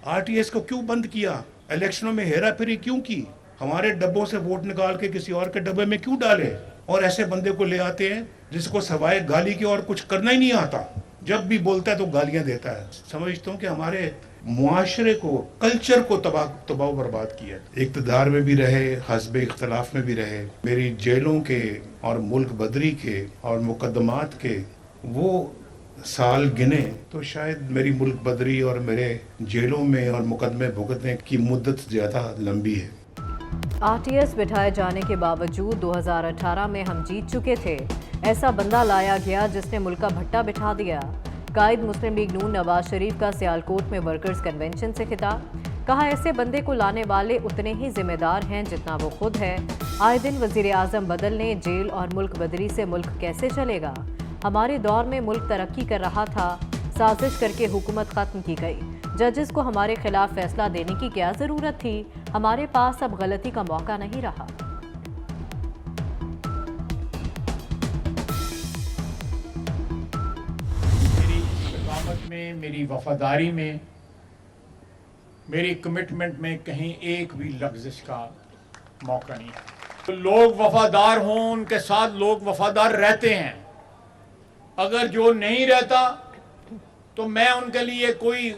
RTS को क्यों बंद किया? इलेक्शनों में हेरा फेरी क्यों की? हमारे डब्बों से वोट निकाल के किसी और के डब्बे में क्यों डाले? और ऐसे बंदे को ले आते हैं जिसको सवाए गाली के और कुछ करना ही नहीं आता। जब भी बोलता है तो गालियां देता है। समझता हूँ कि हमारे मुआशरे को, कल्चर को तबाह बर्बाद किया। इक़्तिदार में भी रहे, हस्बे इख्तलाफ में भी रहे। मेरी जेलों के और मुल्क बदरी के और मुकदमात के वो साल गिने तो शायद मेरी मुल्क बदरी और मेरे जेलों में और मुकदमे भुगतने की मुद्दत ज़्यादा लंबी है। आरटीएस बिठाए जाने के बावजूद 2018 में हम जीत चुके थे। ऐसा बंदा लाया गया जिसने मुल्क का भट्टा बिठा दिया। कायद मुस्लिम लीग नून नवाज शरीफ का सियालकोट में वर्कर्स कन्वेंशन से खिताब। कहा ऐसे बंदे को लाने वाले उतने ही जिम्मेदार हैं जितना वो खुद है। आए दिन वजीर आजम बदलने, जेल और मुल्क बदरी से मुल्क कैसे चलेगा? हमारे दौर में मुल्क तरक्की कर रहा था, साजिश करके हुकूमत खत्म की गई। जजेस को हमारे खिलाफ फैसला देने की क्या जरूरत थी? हमारे पास अब गलती का मौका नहीं रहा। मेरी इस्तकामत में, मेरी वफादारी में, मेरी कमिटमेंट में कहीं एक भी लफ्ज़िश का मौका नहीं है। तो लोग वफादार हों, उनके साथ लोग वफादार रहते हैं। अगर जो नहीं रहता तो मैं उनके लिए कोई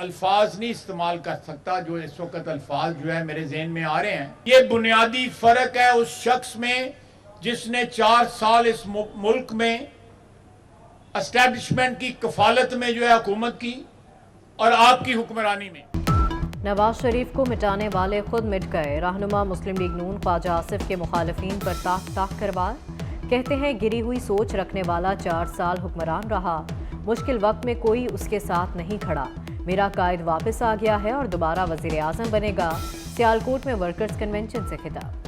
अल्फाज नहीं इस्तेमाल कर सकता जो इस वक्त अल्फाज जो है मेरे जहन में आ रहे हैं। ये बुनियादी फ़र्क है उस शख्स में जिसने 4 साल इस मुल्क में एस्टैब्लिशमेंट की कफालत में जो है हुकूमत की और आपकी हुक्मरानी में। नवाज शरीफ को मिटाने वाले खुद मिट गए। रहनुमा मुस्लिम लीग नून ख्वाजा आसिफ के मुखालिफिन पर ताक कर वार। कहते हैं गिरी हुई सोच रखने वाला 4 साल हुक्मरान रहा, मुश्किल वक्त में कोई उसके साथ नहीं खड़ा। मेरा कायद वापस आ गया है और दोबारा वजीर आजम बनेगा। सियालकोट में वर्कर्स कन्वेंशन से खिताब।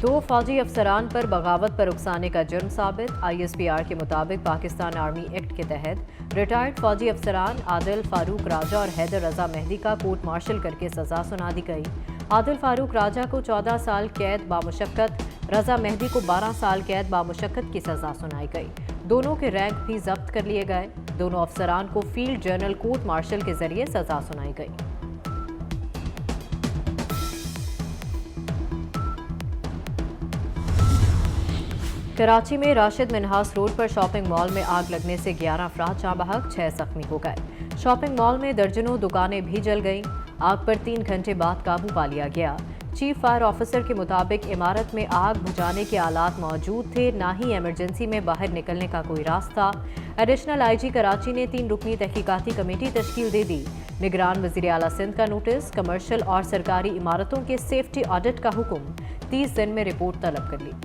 दो फौजी अफसरान पर बगावत पर उकसाने का जुर्म साबित। ISPR के मुताबिक पाकिस्तान आर्मी एक्ट के तहत रिटायर्ड फौजी अफसरान आदिल फारूक राजा और हैदर रजा मेहदी का कोर्ट मार्शल करके सजा सुना दी गई। आदिल फारूक राजा को 14 साल कैद बामुशक्कत, रजा मेहदी को 12 साल कैद बामुशक्कत की सजा सुनाई गई। दोनों के रैंक भी जब्त कर लिए गए। दोनों अफसरान को फील्ड जर्नल कोर्ट मार्शल के जरिए सजा सुनाई गई। कराची में राशिद मिन्हास रोड पर शॉपिंग मॉल में आग लगने से 11 अफराद जाँ बहक, 6 जख्मी हो गए। शॉपिंग मॉल में दर्जनों दुकानें भी जल गईं। आग पर 3 घंटे बाद काबू पा लिया गया। चीफ फायर ऑफिसर के मुताबिक इमारत में आग बुझाने के आलात मौजूद थे, ना ही इमरजेंसी में बाहर निकलने का कोई रास्ता। एडिशनल IG कराची ने 3 रुकनी तहकीकाती कमेटी तश्कील दे दी। निगरान वज़ीर आला सिंध का नोटिस। कमर्शियल और सरकारी इमारतों के सेफ्टी ऑडिट का हुक्म। 30 दिन में रिपोर्ट तलब कर ली।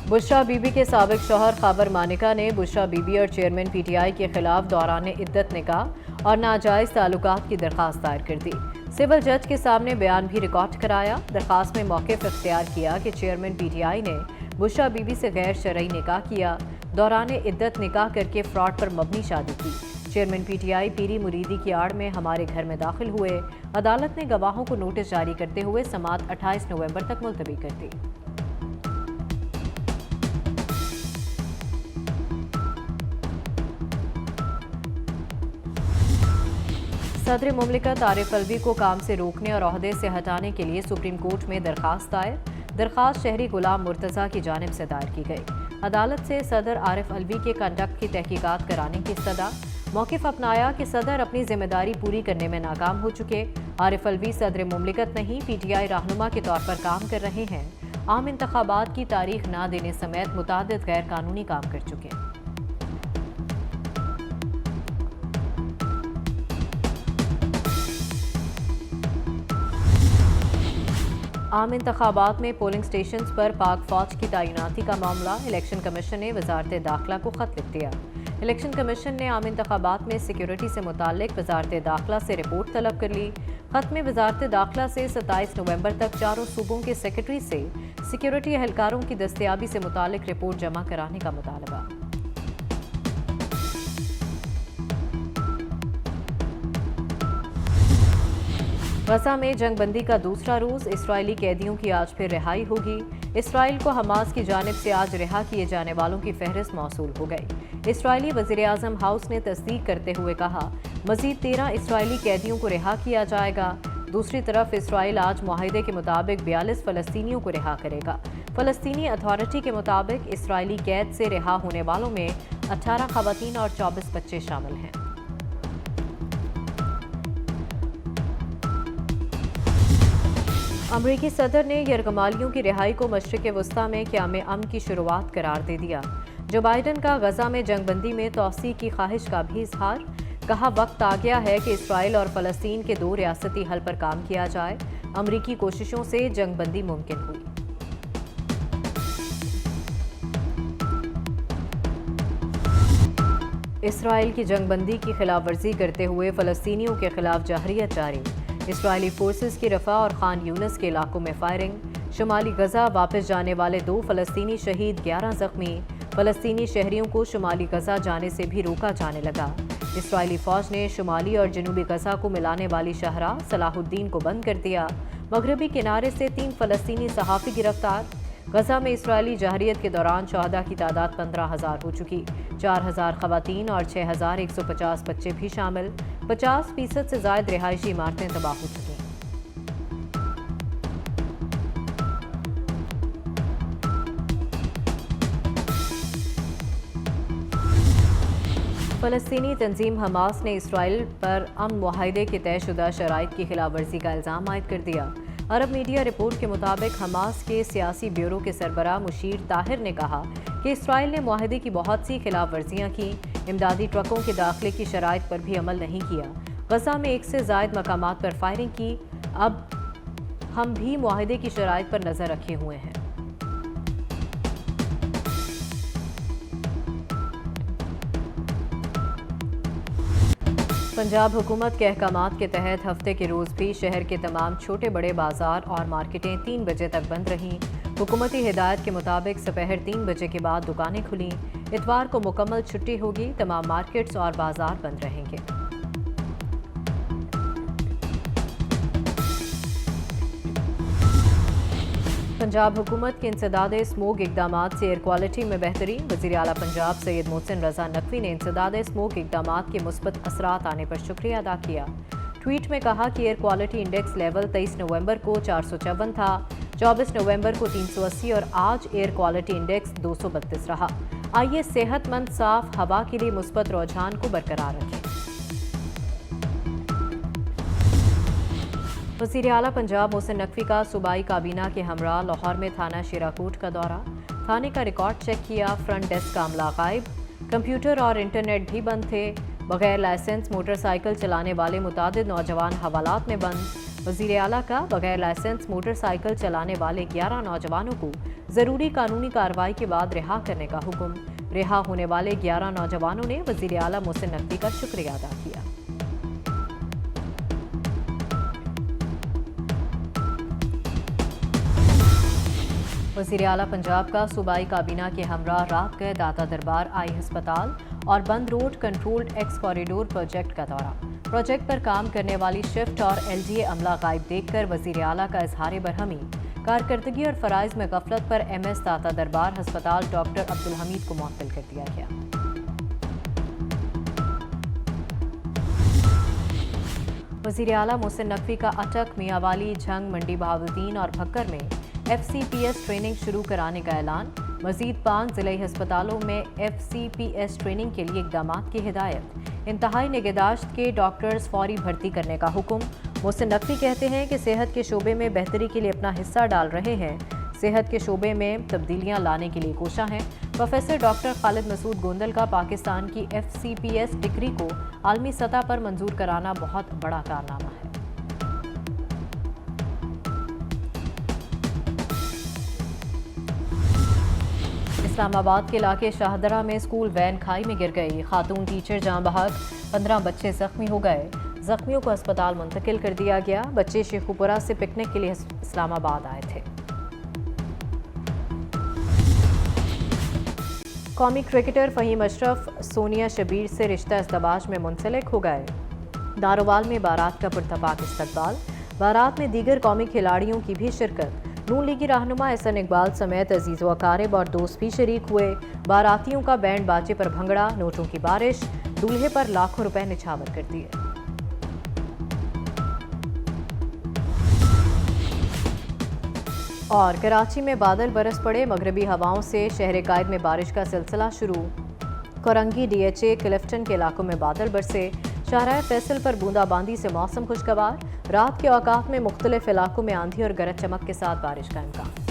बुशरा बीबी के साबिक शौहर खबर मानिका ने बुशरा बीबी और चेयरमैन PTI के खिलाफ दौरान इद्दत निकाह और नाजायज़ ताल्लुकात की दरख्वास्त दायर कर दी। सिविल जज के सामने बयान भी रिकॉर्ड कराया। दरख्वास्त में मौक़िफ़ इख्तियार किया कि चेयरमैन PTI ने बुशरा बीबी से गैर शरई निकाह किया, दौरान इद्दत निकाह करके फ्रॉड पर मबनी शादी की। चेयरमैन PTI पीरी मुरीदी की आड़ में हमारे घर में दाखिल हुए। अदालत ने गवाहों को नोटिस जारी करते हुए समाअत 28 नवंबर तक मुलतवी कर दी। सदर मुमलिकत आरिफ अलवी को काम से रोकने और ओहदे से हटाने के लिए सुप्रीम कोर्ट में दरखास्त दायर। दरखास्त शहरी गुलाम मुर्तज़ा की जानिब से दायर की गई। अदालत से सदर आरिफ अलवी के कंडक्ट की तहकीकात कराने की सदा। मौक़िफ़ अपनाया कि सदर अपनी जिम्मेदारी पूरी करने में नाकाम हो चुके। आरिफ अलवी सदर मुमलिकत नहीं PTI रहनुमा के तौर पर काम कर रहे हैं। आम इंतखाबात की तारीख ना देने समेत मुतादिद गैर कानूनी काम कर चुके हैं। आम इंतखाबात में पोलिंग स्टेशन पर पाक फौज की तैनाती का मामला। इलेक्शन कमीशन ने वजारत दाखिला को खत लिख दिया। इलेक्शन कमीशन ने आम इंतखाबात में सिक्योरिटी से मुताल्लिक वजारत दाखिला से रिपोर्ट तलब कर ली। खत में वजारत दाखिला से 27 नवंबर तक चारों सूबों के सेक्रेटरी से सिक्योरिटी एहलकारों की दस्तयाबी से मुताल्लिक रिपोर्ट जमा कराने का मुतालबा। गजा में जंगबंदी का दूसरा रोज, इस्राएली कैदियों की आज फिर रिहाई होगी। इस्राएल को हमास की जानिब से आज रिहा किए जाने वालों की फहरिस्त मौसूल हो गई। इस्राएली वज़ीर-ए-आज़म हाउस ने तस्दीक करते हुए कहा, मजीद 13 इस्राएली कैदियों को रिहा किया जाएगा। दूसरी तरफ इसराइल आज मुआहिदे के मुताबिक 42 फ़लस्तीनियों को रिहा करेगा। फ़लस्तीनी अथॉरिटी के मुताबिक इसराइली कैद से रिहा होने वालों में 18 ख़वातीन और 24 बच्चे शामिल हैं। अमरीकी सदर ने यरगमालियों की रिहाई को मशरिक़ वस्ता में क़याम अमन की शुरुआत करार दे दिया। जो बाइडन का गजा में जंगबंदी में तौसी की ख्वाहिश का भी इजहार, कहा वक्त आ गया है कि इसराइल और फ़लस्तीन के 2 रियासती हल पर काम किया जाए। अमरीकी कोशिशों से जंगबंदी मुमकिन हुई। इसराइल की जंगबंदी की खिलाफ वर्जी करते हुए फ़लस्तीनियों के खिलाफ जहरियत जारी। इसराइली फोर्सेस की रफ़ा और खान यूनिस के इलाकों में फायरिंग। शुमाली गजा वापस जाने वाले 2 फ़लस्तीनी शहीद, 11 ज़ख्मी। फ़लस्तीनी शहरियों को शुमाली गजा जाने से भी रोका जाने लगा। इसराइली फ़ौज ने शुमाली और जनूबी गजा को मिलाने वाली शाहराह सलाहुद्दीन को बंद कर दिया। मगरबी किनारे से 3 फ़लस्तीनी सहाफ़ी गिरफ्तार। गजा में इसराइली जहरियत के दौरान शहदा की तादाद 15,000 हो चुकी। 4,000 ख़वातीन और 6,150 बच्चे भी शामिल। 50% से ज़ायद रिहायशी इमारतें तबाह हो चुकी। फ़लस्तीनी तंजीम हमास ने इसराइल पर अमन मुआहिदे के तयशुदा शराइत की खिलाफ वर्जी का इल्ज़ाम आयद कर दिया। अरब मीडिया रिपोर्ट के मुताबिक हमास के सियासी ब्यूरो के सरबराह मुशीर ताहिर ने कहा कि इसराइल ने मुआहिदे की बहुत सी खिलाफ वर्जियाँ की। इमदादी ट्रकों के दाखिले की शराइत पर भी अमल नहीं किया। गजा में 1 से ज़ायद मकामात पर फायरिंग की। अब हम भी मुआहिदे की शराइत पर नज़र रखे हुए हैं। पंजाब हुकूमत के अहकामात के तहत हफ्ते के रोज़ भी शहर के तमाम छोटे बड़े बाजार और मार्केटें 3 बजे तक बंद रहीं। हुकूमती हिदायत के मुताबिक दोपहर 3 बजे के बाद दुकानें खुलीं। इतवार को मुकम्मल छुट्टी होगी। तमाम मार्केट्स और बाजार बंद रहेंगे। पंजाब हुकूमत के इंसदाद स्मोक इकदामात से एयर क्वालिटी में बेहतरी। वज़ीर आला पंजाब सैयद मोहसिन रज़ा नकवी ने इंसदाद स्मोक इकदामात के मुस्बत असरात आने पर शुक्रिया अदा किया। ट्वीट में कहा कि एयर क्वालिटी इंडेक्स लेवल 23 नवंबर को 454 था, 24 नवंबर को 380 और आज एयर क्वालिटी इंडेक्स 232 रहा। आइए सेहतमंद साफ हवा के लिए मुस्बत रुझान को बरकरार रखें। वज़ीर आला पंजाब मोहसिन नकवी का सूबाई काबीना के हमरा लाहौर में थाना शेराकोट का दौरा। थाने का रिकॉर्ड चेक किया। फ्रंट डेस्क का अमला गायब। कंप्यूटर और इंटरनेट भी बंद थे। बगैर लाइसेंस मोटरसाइकिल चलाने वाले मुतादिद नौजवान हवालात में बंद। वज़ीर आला का बगैर लाइसेंस मोटरसाइकिल चलाने वाले 11 नौजवानों को ज़रूरी कानूनी कार्रवाई के बाद रिहा करने का हुक्म। रिहा होने वाले 11 नौजवानों ने वज़ीर आला मोहसिन नकवी का शुक्रिया अदा किया। वज़ीर आला पंजाब का सूबाई काबीना के हमरा रात गए दाता दरबार आई अस्पताल और बंद road controlled x corridor project का दौरा। प्रोजेक्ट पर काम करने वाली शिफ्ट और LGA अमला गायब देखकर वज़ीर आला का इजहार बरहमी। कारकर्दगी और फ़राइज़ में गफलत पर MS दाता दरबार अस्पताल डॉक्टर अब्दुल हमीद को मुअत्तल कर दिया गया। वज़ीर आला मोहसिन नकवी का अटक, मियांवाली, झंग, मंडी बहावुद्दीन और भक्कर में FCPS ट्रेनिंग शुरू कराने का ऐलान। मज़ीद 5 ज़िले अस्पतालों में FCPS ट्रेनिंग के लिए इक़दामात की हिदायत। इंतहाई निगहदाश्त के डॉक्टर्स फौरी भर्ती करने का हुक्म। मोहसिन नकवी कहते हैं कि सेहत के शोबे में बेहतरी के लिए अपना हिस्सा डाल रहे हैं। सेहत के शोबे में तब्दीलियाँ लाने के लिए कोशा हैं। प्रोफेसर डॉक्टर खालिद मसूद गोंदल का पाकिस्तान की FCPS डिग्री को आलमी सतह पर मंजूर कराना बहुत बड़ा कारनामा है। इस्लामाबाद के इलाके शाहदरा में स्कूल वैन खाई में गिर गई। खातून टीचर जान बहक, 15 बच्चे जख्मी हो गए। जख्मियों को अस्पताल मुंतकिल कर दिया गया। बच्चे शेखुपुरा से पिकनिक के लिए इस्लामाबाद आए थे। कौमी क्रिकेटर फ़हीम अशरफ सोनिया शबीर से रिश्ता इज़्दवाज में मुंसलिक हो गए। दारोवाल में बारात का पुरतपाक इस्तकबाल। बारात में दीगर कौमी खिलाड़ियों की भी शिरकत। नून लीगी रहनुमा एहसन इकबाल समेत अजीज व अकारिब और दोस्त भी शरीक हुए। बारातियों का बैंड बाजे पर भंगड़ा, नोटों की बारिश, दूल्हे पर लाखों रुपए निछावर कर दिए। और कराची में बादल बरस पड़े, मगरबी हवाओं से शहर कायद में बारिश का सिलसिला शुरू। कोरंगी, डीएचए, क्लिफ्टन के इलाकों में बादल बरसे। शाहराह फैसल पर बूंदाबांदी से मौसम खुशगवार। रात के औकात में मुख्तलिफ इलाकों में आंधी और गरज चमक के साथ बारिश का इम्कान।